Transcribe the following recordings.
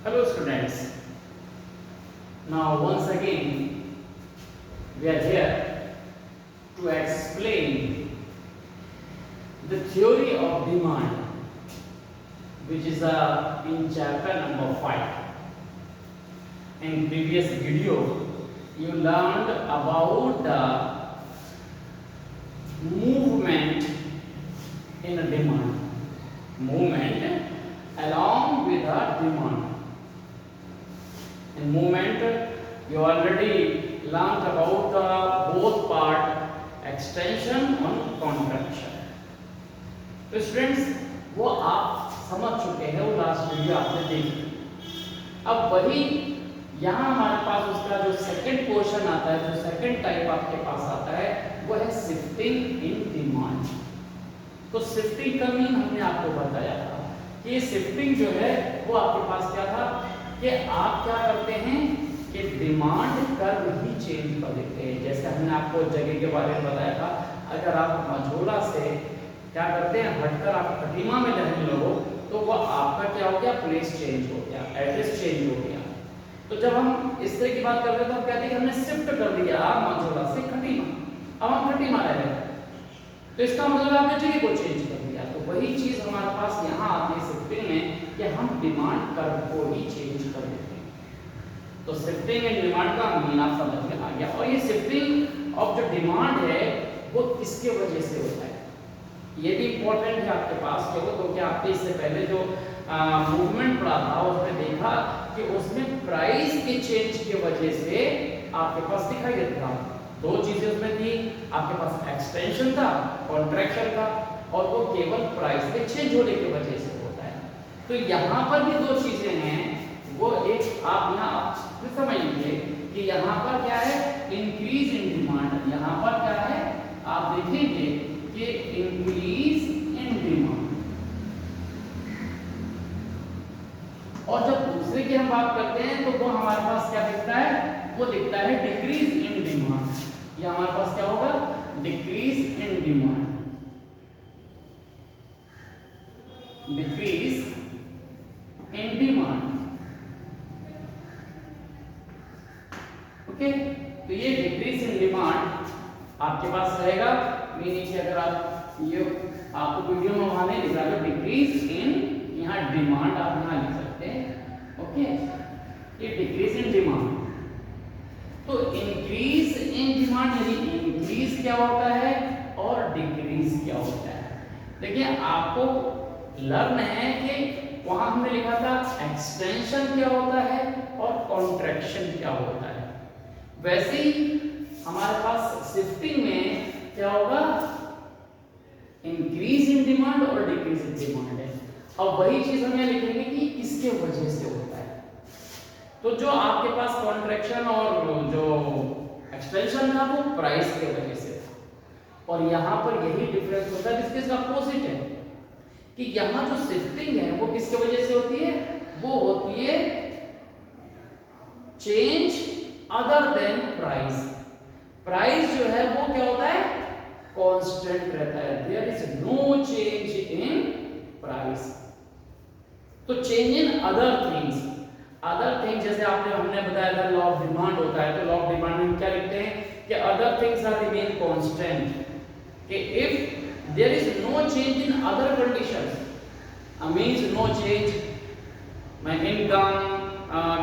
Hello students, now once again we are here to explain the theory of demand, which is in chapter number 5. In previous video you learned about the movement in a demand, movement along with a demand. In movement you already learned about the both part, extension and contraction. तो students वो आप समझ चुके हैं, वो last video आपने देखी। अब वही यहाँ हमारे पास उसका जो सेकंड पोर्शन आता है, जो सेकंड टाइप आपके पास आता है, वो है शिफ्टिंग इन डिमांड। तो शिफ्टिंग का मीन हमने आपको बताया था कि शिफ्टिंग जो है वो आपके पास क्या था कि आप क्या करते हैं कि डिमांड कर्व ही चेंज कर देते हैं। जैसे हमने आपको जगह के बारे में बताया था, अगर आप मझोला से क्या करते हैं हटकर आप खटीमा में रहने लगो तो वो आपका क्या हो गया, प्लेस चेंज हो गया, एड्रेस चेंज हो गया। तो जब हम इस तरह की बात करते हैं तो हम कहते हैं कि हमने शिफ्ट कर दिया मझोला से खटीमा, अब हम खटीमा रह रहे हैं, तो इसका मतलब आपने जगह को चेंज कर दिया। तो वही चीज हमारे पास यहाँ आती है शिफ्टिंग में कि हम डिमांड कर्व को ही चेंज कर देते हैं। तो शिफ्टिंग एंड डिमांड का मीन आप समझ में आ गया। और ये शिफ्टिंग ऑफ जो डिमांड है वो किसके वजह से होता है, ये भी इंपॉर्टेंट है आपके पास। क्यों? तो क्या आपने इससे पहले जो मूवमेंट पढ़ा था उसमें देखा कि उसमें प्राइस के चेंज की वजह से आपके पास दिखाई देता था। दो चीजें उसमें थी, आपके पास एक्सटेंशन था, कॉन्ट्रैक्शन था, और वो केवल प्राइस के चेंज होने की वजह से होता है। तो यहाँ पर भी दो चीजें हैं, वो एक आप यहाँ समझ लीजिए कि यहाँ पर क्या है, इंक्रीज इन डिमांड। यहाँ पर क्या है आप देखेंगे कि इंक्रीज इन डिमांड, और जब दूसरे की हम बात करते हैं तो वो हमारे पास क्या दिखता है, वो दिखता है डिक्रीज इन डिमांड। ये हमारे पास क्या होगा, decrease in demand, decrease in demand. Okay, तो ये डिक्रीज इन डिमांड आपके पास रहेगा। मीनिंग कि अगर आप ये आपको वीडियो में वहां नहीं लिख रहा है डिक्रीज इन, यहाँ डिमांड आप यहाँ लिख सकते हैं। ओके, ये डिक्रीज इन डिमांड। तो इंक्रीज इन डिमांड यानी इंक्रीज क्या होता है और डिक्रीज क्या होता है। देखिए आपको लर्न है कि वहां हमने लिखा था एक्सटेंशन क्या होता है और कॉन्ट्रैक्शन क्या होता है। वैसे ही हमारे पास शिफ्टिंग में क्या होगा, इंक्रीज इन डिमांड और डिक्रीज इन डिमांड है। अब वही चीज हम यहाँ लिखेंगे कि किसके वजह से होता है। तो जो आपके पास कॉन्ट्रैक्शन और जो एक्सटेंशन था वो प्राइस के वजह से था, और यहाँ पर यही डिफरेंस होता है जिसके अपोजिट है कि यहाँ जो शिफ्टिंग है वो किसके वजह से होती है, वो होती है change other than price. Price जो है वो क्या होता है, कांस्टेंट रहता है, there is no change in price. तो change in other things, other things जैसे आपने हमने बताया था लॉ ऑफ डिमांड होता है, तो लॉ ऑफ डिमांड में क्या लिखते हैं कि other things are remain constant, कि if there is no change in other conditions, means no change my income,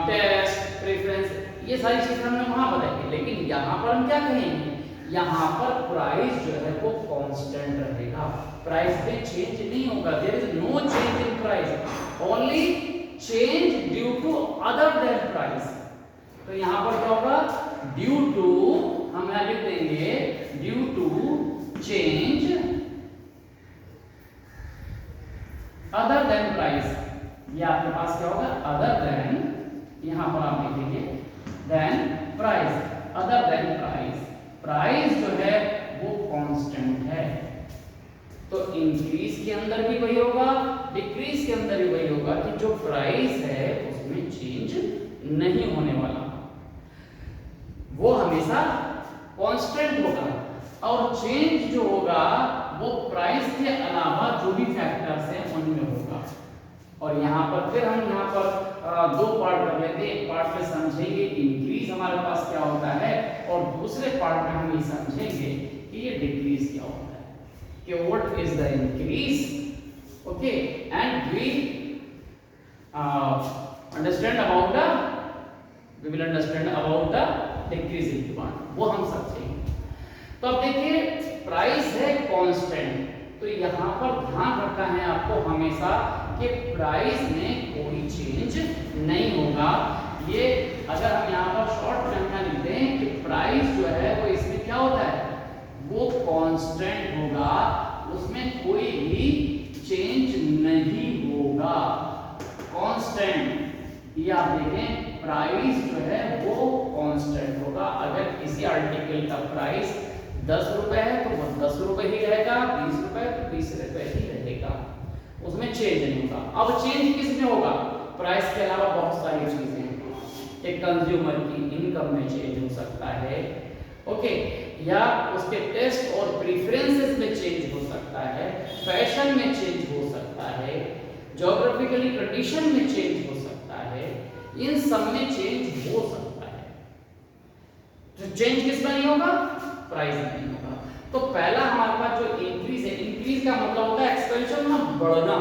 taste, preference, ये सारी चीजें हमने वहां बताई। लेकिन यहाँ पर हम क्या कहेंगे, यहाँ पर प्राइस जो है वो कांस्टेंट रहेगा, प्राइस में चेंज नहीं होगा। There is no change in price, only change due to other than price. तो यहाँ पर क्या होगा, ड्यू टू, हम यहाँ लिख देंगे due to change other than price. ये आपके पास क्या होगा, अदर देन, यहाँ पर आप लिखेंगे then price, other than price. Price जो है वो कांस्टेंट है, तो इंक्रीज के अंदर भी वही होगा, डिक्रीज के अंदर भी वही होगा कि जो प्राइस है उसमें चेंज नहीं होने वाला, वो हमेशा कांस्टेंट होगा। और चेंज जो होगा वो प्राइस के अलावा जो भी फैक्टर्स हैं उनमें होगा। और यहाँ पर फिर हम यहाँ पर दो पार्ट कर लेते हैं। एक पार्ट में समझेंगे इंक्रीज हमारे पास क्या होता है, और दूसरे पार्ट में हम ये समझेंगे कि ये डिक्रीज क्या होता है, कि what is the increase. Okay, and we understand about the, we will understand about the decrease in demand, वो हम समझेंगे। तो अब देखिए प्राइस है कांस्टेंट, तो यहाँ पर ध्यान रखना है आपको हमेशा कि प्राइस में कोई चेंज नहीं होगा। ये अगर हम यहाँ पर शॉर्ट टर्म में लिखते हैं कि प्राइस जो है वो इसमें क्या होता है, वो कांस्टेंट होगा, उसमें कोई भी चेंज नहीं होगा, कांस्टेंट। ये आप देखें प्राइस जो है वो कांस्टेंट होगा। अगर किसी आर्टिकल का प्राइस 10 रुपए है तो वो 10 रुपए ही रहेगा, 20 रुपए तो 20 रुपए ही रहेगा, उसमें चेंज नहीं होगा। अब चेंज किस में होगा, प्राइस के अलावा बहुत सारी चीजें हैं। एक कंज्यूमर की इनकम में चेंज हो सकता है, ओके, या उसके टेस्ट और प्रेफरेंसेस में चेंज हो सकता है, फैशन में चेंज हो सकता है, ज्योग्राफिकली कंडीशन में चेंज हो सकता है, इन सब में चेंज हो सकता है। तो चेंज किस में नहीं होगा, प्राइस में नहीं होगा। तो पहला हमारे पास जो इंक्रीज है, इंक्रीज का मतलब होता है एक्सपेंशन में बढ़ना।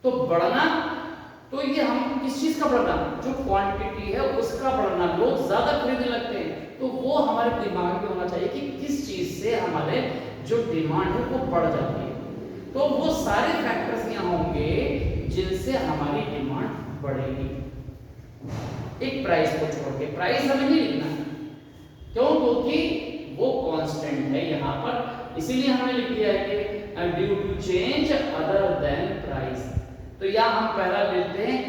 तो बढ़ना, तो ये हम किस चीज का बढ़ना, जो क्वांटिटी है उसका बढ़ना, लोग ज्यादा खरीदने लगते हैं, तो वो हमारे दिमाग में होना चाहिए कि किस चीज से हमारे जो डिमांड है वो बढ़ जाती है। तो वो सारे फैक्टर्स यहाँ होंगे जिनसे हमारी डिमांड बढ़ेगी, एक प्राइस को छोड़ के। प्राइस हमें नहीं लिखना है, क्यों, क्योंकि वो कांस्टेंट है यहाँ पर, इसीलिए हमने लिख दिया है कि due to change other than price. तो यहाँ हम पहला लेते हैं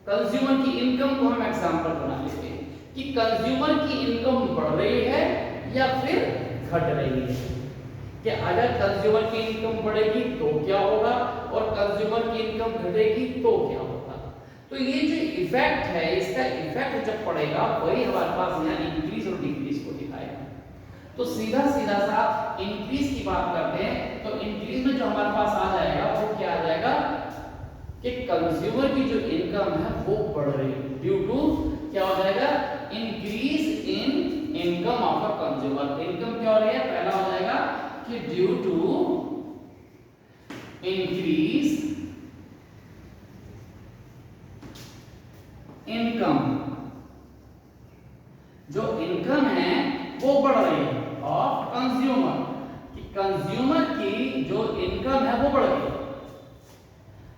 कंज्यूमर की इनकम को हम एग्जांपल बना लेते हैं कि कंज्यूमर की इनकम बढ़ रही है या फिर घट रही है, कि अगर कंज्यूमर की इनकम बढ़ेगी तो क्या होगा और कंज्यूमर की इनकम घटेगी तो क्या होगा। तो ये जो इफेक्ट है, इसका इफेक्ट जब पड़ेगा वही हमारे पास यहाँ इंक्रीज और डिक्रीज को दिखाएगा। तो सीधा सीधा सा इंक्रीज की बात करते हैं, तो इंक्रीज में जो हमारे पास आ जाएगा वो क्या आ जाएगा कि कंज्यूमर की जो इनकम है वो बढ़ रही है, ड्यू टू क्या हो जाएगा, increase in income of a consumer. Income क्या हो रही है, पहला हो जाएगा कि ड्यू टू इंक्रीज इनकम, जो इनकम है वो बढ़ रही है ऑफ कंज्यूमर, कि कंज्यूमर की जो इनकम है वो बढ़ गई।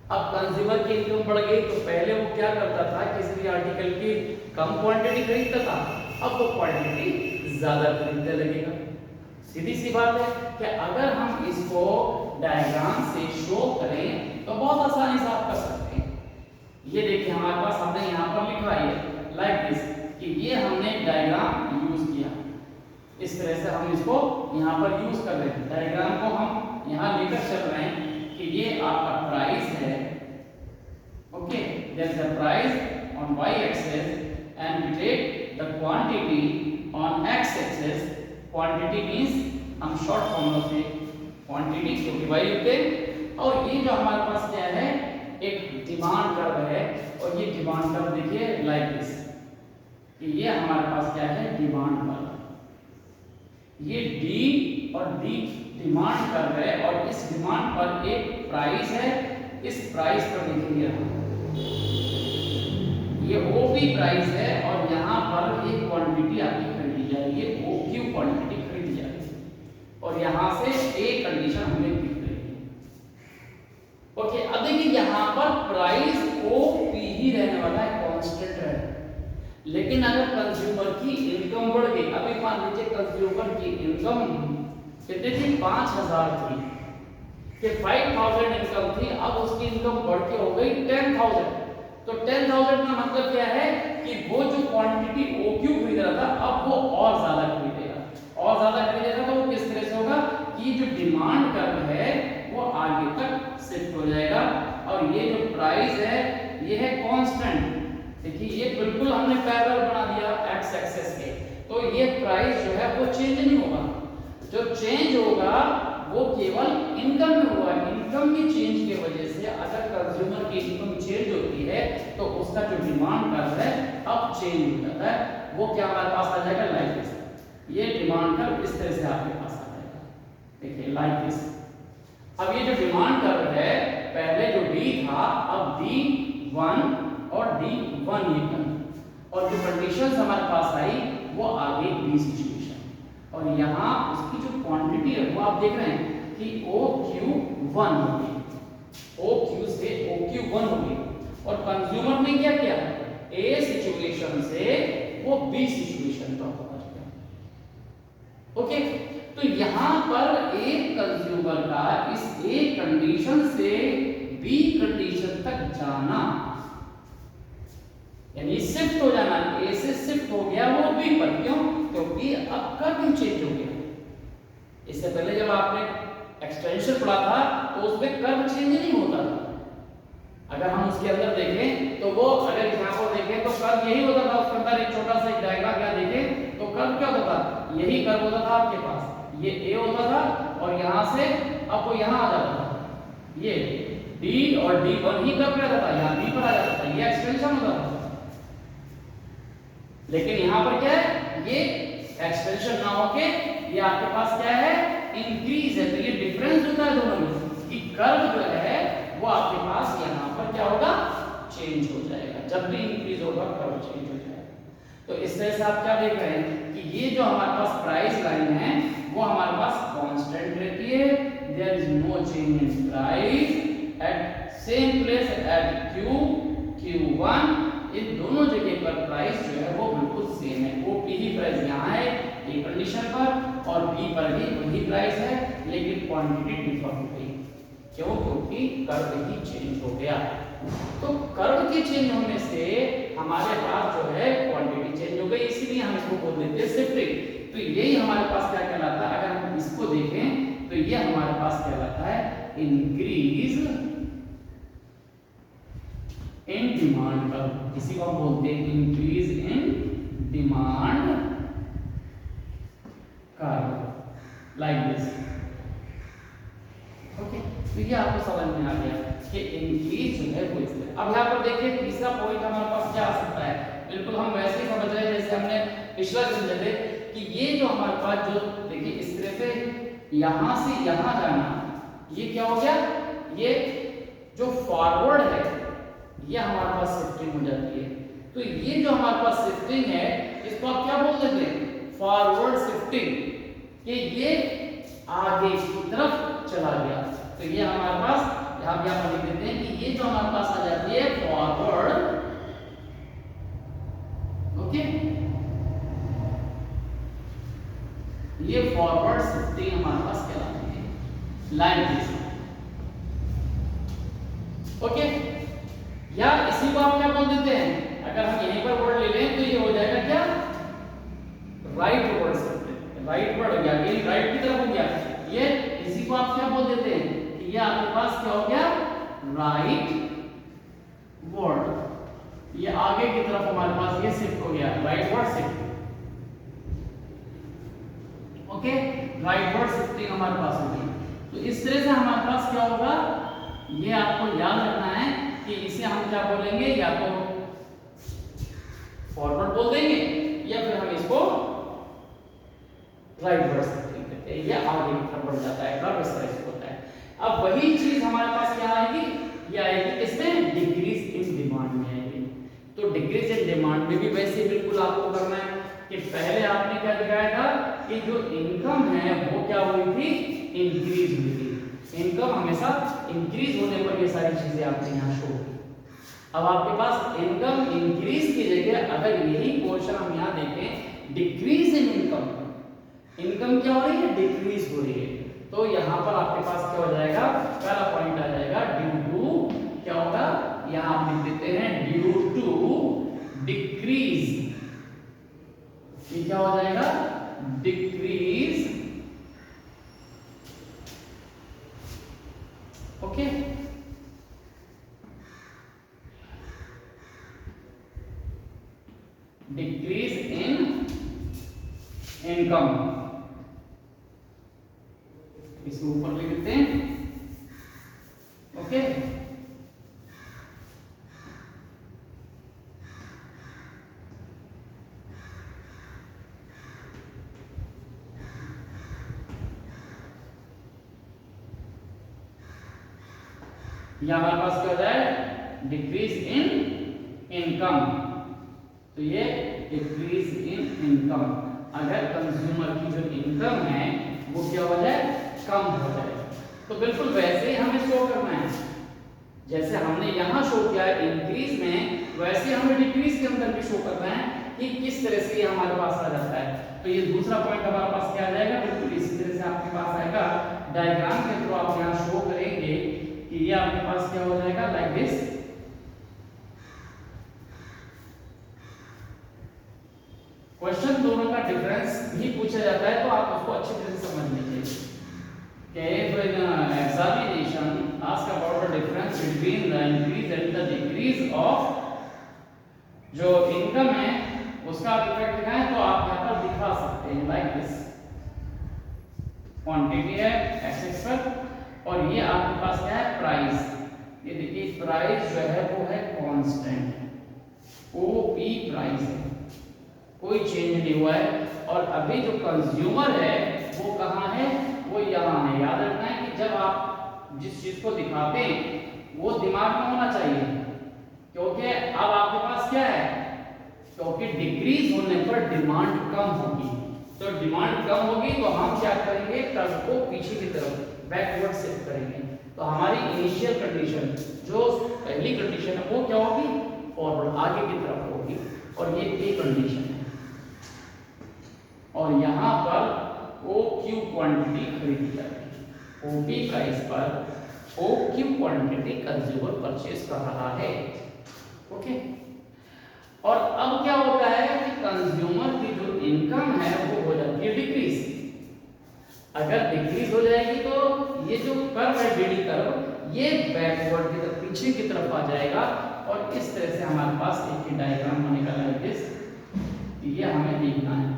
अब कंज्यूमर की इनकम बढ़ गई तो पहले वो क्या करता था, किसी भी आर्टिकल की कम क्वांटिटी खरीदता था, अब वो क्वांटिटी ज्यादा खरीदने लगेगा। सीधी सी बात है कि अगर हम इसको डायग्राम से शो करें तो बहुत आसानी से आप कर सकते हैं। ये देखिए हमारे पास हमने यहाँ पर लिखा है लाइक दिस, कि ये हमने डायग्राम यूज किया, इस तरह से हम इसको यहाँ पर यूज कर रहे हैं। डायग्राम को हम यहाँ लेकर चल रहे हैं कि ये आपका प्राइस है, okay, there is a price on y axis and we take the quantity on x axis। Quantity means हम शॉर्ट फॉर्म से क्वांटिटी क्योंकि y लिखते हैं, और ये जो हमारे पास क्या है, एक डिमांड कर्व है, और ये डिमांड कर्व देखिए लाइक दिस, कि ये हमारे पास क्या है, डिमांड कर्व। ये D और D डिमांड कर्व है, और इस डिमांड पर एक प्राइस है, इस प्राइस पर देखेंगे ये OP प्राइस है, और यहाँ पर एक क्वांटिटी आपकी खरीदी जा रही है, OQ क्वांटिटी खरीदी जा रही है, और यहाँ से एक कंडीशन हमें दिख रही है। ओके, अब देखिए यहाँ पर प्राइस OP ही रहने वाला है, कांस्टेंट है। लेकिन अगर कंज्यूमर की इनकम बढ़ गई, अभी मान लीजिए कंज्यूमर की इनकम कितनी थी, 5000 थी, कि 5000 इनकम थी, अब उसकी इनकम बढ़ के हो गई 10000। तो 10000 का मतलब क्या है कि वो जो क्वांटिटी OQ खरीद रहा था अब वो और ज्यादा खरीदेगा, और ज्यादा खरीदेगा, तो वो किस तरह से होगा कि जो डिमांड कर्व है वो आगे तक शिफ्ट हो जाएगा, और ये जो प्राइस है ये है कांस्टेंट। देखिए ये बिल्कुल हमने पैरेलल बना दिया x एक्सिस के, तो ये प्राइस जो है वो चेंज नहीं होगा। जो चेंज होगा वो केवल इनकम में हुआ है। इनकम की चेंज की वजह से अगर तो उसका जो डिमांड कर्व है अब चेंज हो जाता है। वो क्या हमारे पास आ जाएगा, लाइक दिस। ये डिमांड कर्व इस तरह से आपके पास आ जाएगा, देखिए लाइक दिस। अब ये जो डिमांड कर्व है, पहले जो D था, अब D1 और D1 ये टर्म, और जो कंडीशंस हमारे पास आई वो आ गई B सिचुएशन, और यहाँ उसकी जो क्वांटिटी है वो आप देख रहे हैं कि OQ1 हो गई, OQ से OQ1 हो गई, और कंज्यूमर ने क्या किया, A सिचुएशन से वो B सिचुएशन पर पहुंच गया। ओके, तो यहां पर एक कंज्यूमर का इस A कंडीशन से B कंडीशन तक जाना, यानी शिफ्ट हो जाना, A से शिफ्ट हो गया वो B पर, क्यों, क्योंकि अब कर्व चेंज हो गया। इससे पहले जब आपने एक्सटेंशन पढ़ा था तो उसमें कर्व चेंज नहीं होता था। अगर हम उसके अंदर देखें तो वो, अगर यहाँ पर देखें तो कर्व यही होता था, उसके अंदर एक छोटा सा डायग्राम क्या देखें तो कर्व क्या होता था, यही कर्व होता था आपके पास, ये A होता था और यहाँ से अब वो यहाँ आ जाता था, ये D और D1 ही कर्व रहता था, यहाँ B पर आ जाता था, ये एक्सटेंशन होता था। लेकिन यहाँ पर क्या है, ये एक्सटेंशन ना होके ये आपके पास क्या है, इंक्रीज है। तो ये डिफरेंस होता है दोनों में कि कर्व जो है वो आपके पास यहाँ पर क्या होगा, चेंज हो जाएगा। जब भी इंक्रीज होगा कर्व चेंज हो जाएगा। तो इस तरह से आप क्या देख रहे हैं कि ये जो हमारे पास प्राइस लाइन है वो हमारे पास कांस्टेंट रहती है, there is no change in price at same place at Q, Q1, इन दोनों जगह पर प्राइस जो है वो बिल्कुल सेम है। OP ही प्राइस यहाँ है ये कंडीशन पर और B पर भी वही प्राइस है, लेकिन क्वांटिटी डिफर हो गई, क्यों, क्योंकि कर्व ही चेंज हो गया। तो कर्व के चेंज होने से हमारे पास जो है क्वांटिटी चेंज हो गई, इसीलिए हम इसको बोल देते हैं शिफ्टिंग। तो यही हमारे पास क्या कहलाता है, अगर हम इसको देखें तो ये हमारे पास कहलाता है इंक्रीज इन डिमांड कर्व। इसी को हम बोलते हैं increase in demand curve, like this. Okay, तो ये आपको समझ में आ गया कि इंक्रीज जो है वो इस तरह। अब यहाँ पर देखिए तीसरा पॉइंट हमारे पास क्या आ सकता है, बिल्कुल हम वैसे ही समझ रहे हैं जैसे हमने पिछला समझे थे कि ये जो हमारे पास जो देखिए इस तरह से यहाँ से यहाँ जाना, ये क्या हो गया, ये जो फॉरवर्ड है ये हमारे पास शिफ्टिंग हो जाती है। तो ये जो हमारे पास शिफ्टिंग है इसको आप क्या बोल देते हैं, फॉरवर्ड शिफ्टिंग, कि ये आगे की तरफ चला गया। तो ये हमारे पास यहाँ पे आप लिख देते हैं कि ये जो हमारे पास आ जाती है फॉरवर्ड, ओके, ये फॉरवर्ड शिफ्टिंग हमारे पास कहलाती है, लाइक दिस। ओके, या इसी को आप क्या बोल देते हैं, अगर हम यहीं पर वर्ड ले लें तो ये हो जाएगा क्या, right word shifting. Right word हो गया, ये राइट की तरफ हो गया, ये इसी को आप क्या बोल देते हैं कि ये आपके पास क्या हो गया, राइट वर्ड। ये आगे की तरफ हमारे पास ये शिफ्ट हो गया, right word shift. Okay, right word shifting हमारे पास हो गई। तो इस तरह से हमारे पास क्या होगा, ये आपको याद रखना है कि इसे हम क्या बोलेंगे, या तो फॉरवर्ड बोल देंगे या फिर हम इसको राइट वर्ड शिफ्टिंग कहते हैं, या आगे की तरफ बढ़ जाता है, कर्व इस तरह से होता है। अब वही चीज हमारे पास क्या आएगी, ये आएगी किसमें, डिक्रीज इन डिमांड में आएगी। तो डिक्रीज इन डिमांड में भी वैसे बिल्कुल आपको करना है कि पहले आपने क्या दिखाया था कि जो इनकम है वो क्या हुई थी, इंक्रीज हुई थी। इनकम हमेशा इंक्रीज होने पर ये सारी चीजें आपने यहाँ शो की। अब आपके पास इनकम इंक्रीज की जगह अगर यही पोर्शन हम यहाँ देखें, डिक्रीज इन इनकम, इनकम क्या हो रही है, डिक्रीज हो रही है, तो यहाँ पर आपके पास क्या हो जाएगा, पहला पॉइंट आ जाएगा ड्यू टू, क्या होगा, यहाँ आप लिख देते हैं ड्यू टू डिक्रीज, ये क्या हो जाएगा, decrease, okay, decrease in income, इसको ऊपर लिख देते हैं, ओके। या हमारे पास क्या हो जाए डिक्रीज इन इनकम। तो ये डिक्रीज इन इनकम, अगर कंज्यूमर की जो इनकम है वो क्या हो जाए कम हो जाए। तो बिल्कुल वैसे ही हमें शो करना है, जैसे हमने यहाँ शो किया है इंक्रीज में, वैसे हमें डिक्रीज के अंदर भी शो करना है कि किस तरह से ये हमारे पास आ जाता है। तो ये दूसरा पॉइंट हमारे पास क्या आ जाएगा, बिल्कुल इसी तरह से आपके पास आएगा। डायग्राम के थ्रू आप यहाँ शो करेंगे कि ये आपके पास क्या हो जाएगा लाइक दिस। क्वेश्चन दोनों का डिफरेंस भी पूछा जाता है तो आप उसको अच्छी तरह से समझ लीजिए। If in examination ask about the difference between the increase and the decrease of जो इनकम है उसका आप इफेक्ट दिखाएं तो आप यहाँ पर दिखा सकते हैं लाइक दिस। क्वांटिटी है एक्स एक्स पर और ये आपके पास क्या है प्राइस। ये देखिए प्राइस जो है वो है कांस्टेंट, ओपी प्राइस है, कोई चेंज नहीं हुआ है। और अभी जो कंज्यूमर है वो कहाँ है, वो यहाँ है। याद रखना है कि जब आप जिस चीज को दिखाते हैं वो दिमाग में होना चाहिए, क्योंकि अब आपके पास क्या है, क्योंकि डिक्रीज होने पर डिमांड कम होगी। तो डिमांड कम होगी तो हम क्या करेंगे, कर्व को पीछे की तरफ बैकवर्ड शिफ्ट करेंगे। तो हमारी इनिशियल कंडीशन जो पहली कंडीशन है वो क्या होगी, फॉरवर्ड आगे की तरफ होगी। और ये ए कंडीशन है और यहाँ पर ओ क्यू क्वांटिटी खरीदी जाती है। ओपी प्राइस पर O Q quantity consumer purchase कर रहा है। ओके, और अब क्या होता है कि कंज्यूमर की जो इनकम है वो हो जाती है डिक्रीज। अगर डिक्रीज हो जाएगी तो ये जो कर्व है डीडी कर्व ये बैकवर्ड की तरफ पीछे की तरफ आ जाएगा और इस तरह से हमारे पास एक ही डायग्राम बनेगा लाइक दिस। ये हमें देखना है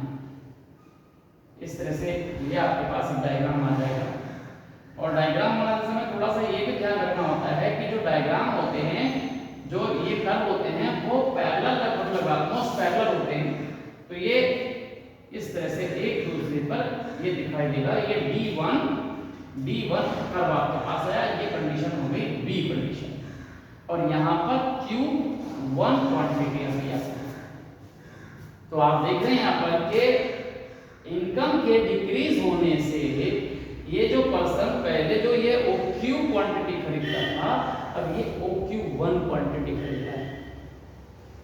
इस तरह से, ये आपके पास एक डायग्राम आ जाएगा। और डायग्राम बनाते समय थोड़ा सा ये भी ध्यान रखना होता है कि जो डायग्राम होते हैं, जो ये कर्व होते हैं वो पैरेलल लगभग ऑलमोस्ट पैरेलल होते हैं। तो ये इस तरह से एक दूसरे पर ये दिखाई देगा। ये D1 कर्व आपके पास आया, ये कंडीशन हो गई बी कंडीशन। और यहाँ पर Q1 क्वांटिटी आ गई। तो आप देख रहे हैं यहाँ पर कि इनकम के डिक्रीज होने से ये जो पर्सन पहले जो ये OQ क्वांटिटी खरीदता था अब ये OQ1 क्वांटिटी खरीदता है।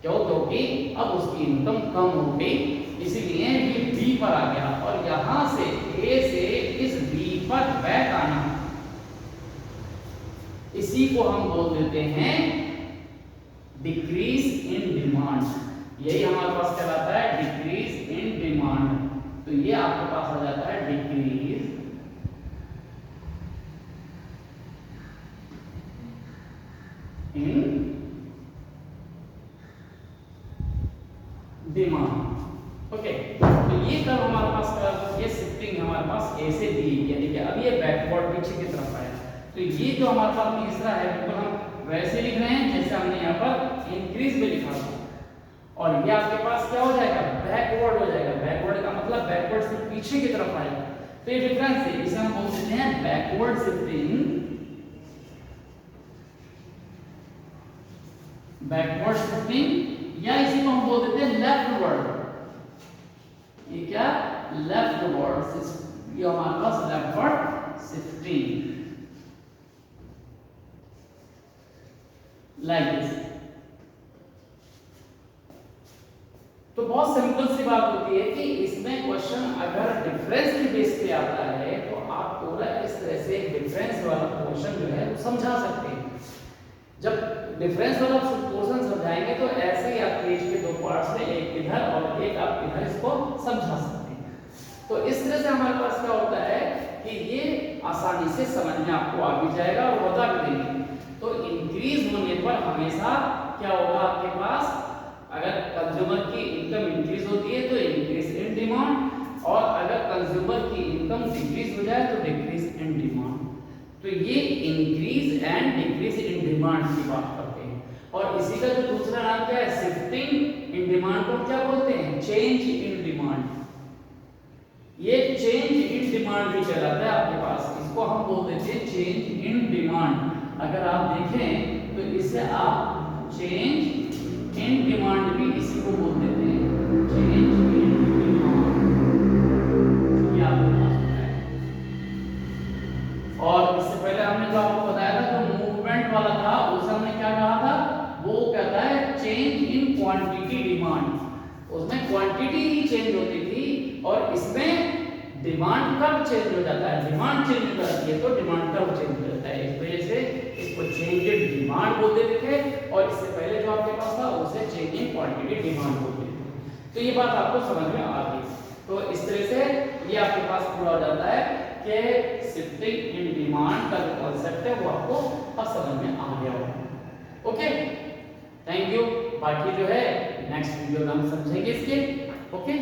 क्यों, क्योंकि अब उसकी इनकम कम हो गई, इसीलिए ये बी पर आ गया। और यहां से ए से इस बी पर बैक आना, इसी को हम बोल देते हैं डिक्रीज इन डिमांड। यही हमारे पास कहलाता है डिक्रीज इन डिमांड। तो ये आपके पास आ जाता है डिक्रीज इन डिमांड। ओके, तो ये कर्व हमारे पास ये शिफ्टिंग हमारे पास ए से बी, यानी कि अब ये बैकवर्ड पीछे की तरफ आया। तो ये जो हमारे पास तीसरा है बिल्कुल हम वैसे लिख रहे हैं जैसे हमने यहाँ पर इंक्रीज में लिखा था। और ये आपके पास क्या हो जाएगा, बैकवर्ड हो जाएगा। बैकवर्ड का मतलब बैकवर्ड से पीछे की तरफ आएगा। तो ये डिफरेंस है, इसे हम बोल देते हैं बैकवर्ड शिफ्टिंग। बैकवर्ड शिफ्टिंग या इसी को हम बोल देते हैं लेफ्टवर्ड। ये क्या, लेफ्टवर्ड, ये हमारे पास लेफ्टवर्ड शिफ्टिंग लाइक दिस। तो बहुत सिंपल सी बात होती है कि इसमें क्वेश्चन अगर डिफरेंस के बेस पे आता है तो आप पूरा इस तरह से डिफरेंस वाला क्वेश्चन जो है वो समझा सकते हैं। जब डिफरेंस वाला क्वेश्चन समझाएंगे तो ऐसे ही आप पेज के दो पार्ट्स में एक इधर और एक आप इधर इसको समझा सकते हैं। तो इस तरह से हमारे पास क्या होता है कि ये आसानी से समझ में आपको आ भी जाएगा और बता भी देंगे। तो इंक्रीज होने पर हमेशा क्या होगा आपके पास, अगर कंज्यूमर की इनकम इंक्रीज होती है तो इंक्रीज इन डिमांड, और अगर कंज्यूमर की इनकम डिक्रीज हो जाए तो डिक्रीज इन डिमांड। तो ये increase and decrease in demand की बात करते हैं। और इसी का जो दूसरा नाम क्या है, शिफ्टिंग इन डिमांड को क्या बोलते हैं, चेंज इन डिमांड। ये चेंज इन डिमांड भी कहलाता है आपके पास, इसको हम बोल देते हैं चेंज इन डिमांड। अगर आप देखें तो इसे आप चेंज इन डिमांड भी इसी को बोल देते हैं, चेंज इन डिमांड। ये आपको समझना है। और इससे पहले हमने जो आपको बताया था, जो मूवमेंट वाला था, उसे हमने क्या कहा था, वो कहता है चेंज इन क्वांटिटी डिमांड। उसमें क्वांटिटी ही चेंज होती थी, और इसमें डिमांड कब चेंज हो जाता है, डिमांड चेंज हो जाती है तो डिमांड कब चेंज हो जाता है। इस वजह से इसको चेंज इन डिमांड बोलते थे, और इससे पहले जो आपके पास था उसे चेंज इन क्वांटिटी डिमांड बोलते थे। तो ये बात आपको समझ में आ गई। तो इस तरह से ये आपके पास पूरा हो जाता है कि शिफ्टिंग इन डिमांड का जो कॉन्सेप्ट है वो आपको अब समझ में आ गया होगा। Okay, thank you. बाकी जो है नेक्स्ट वीडियो में हम समझेंगे इसके। ओके।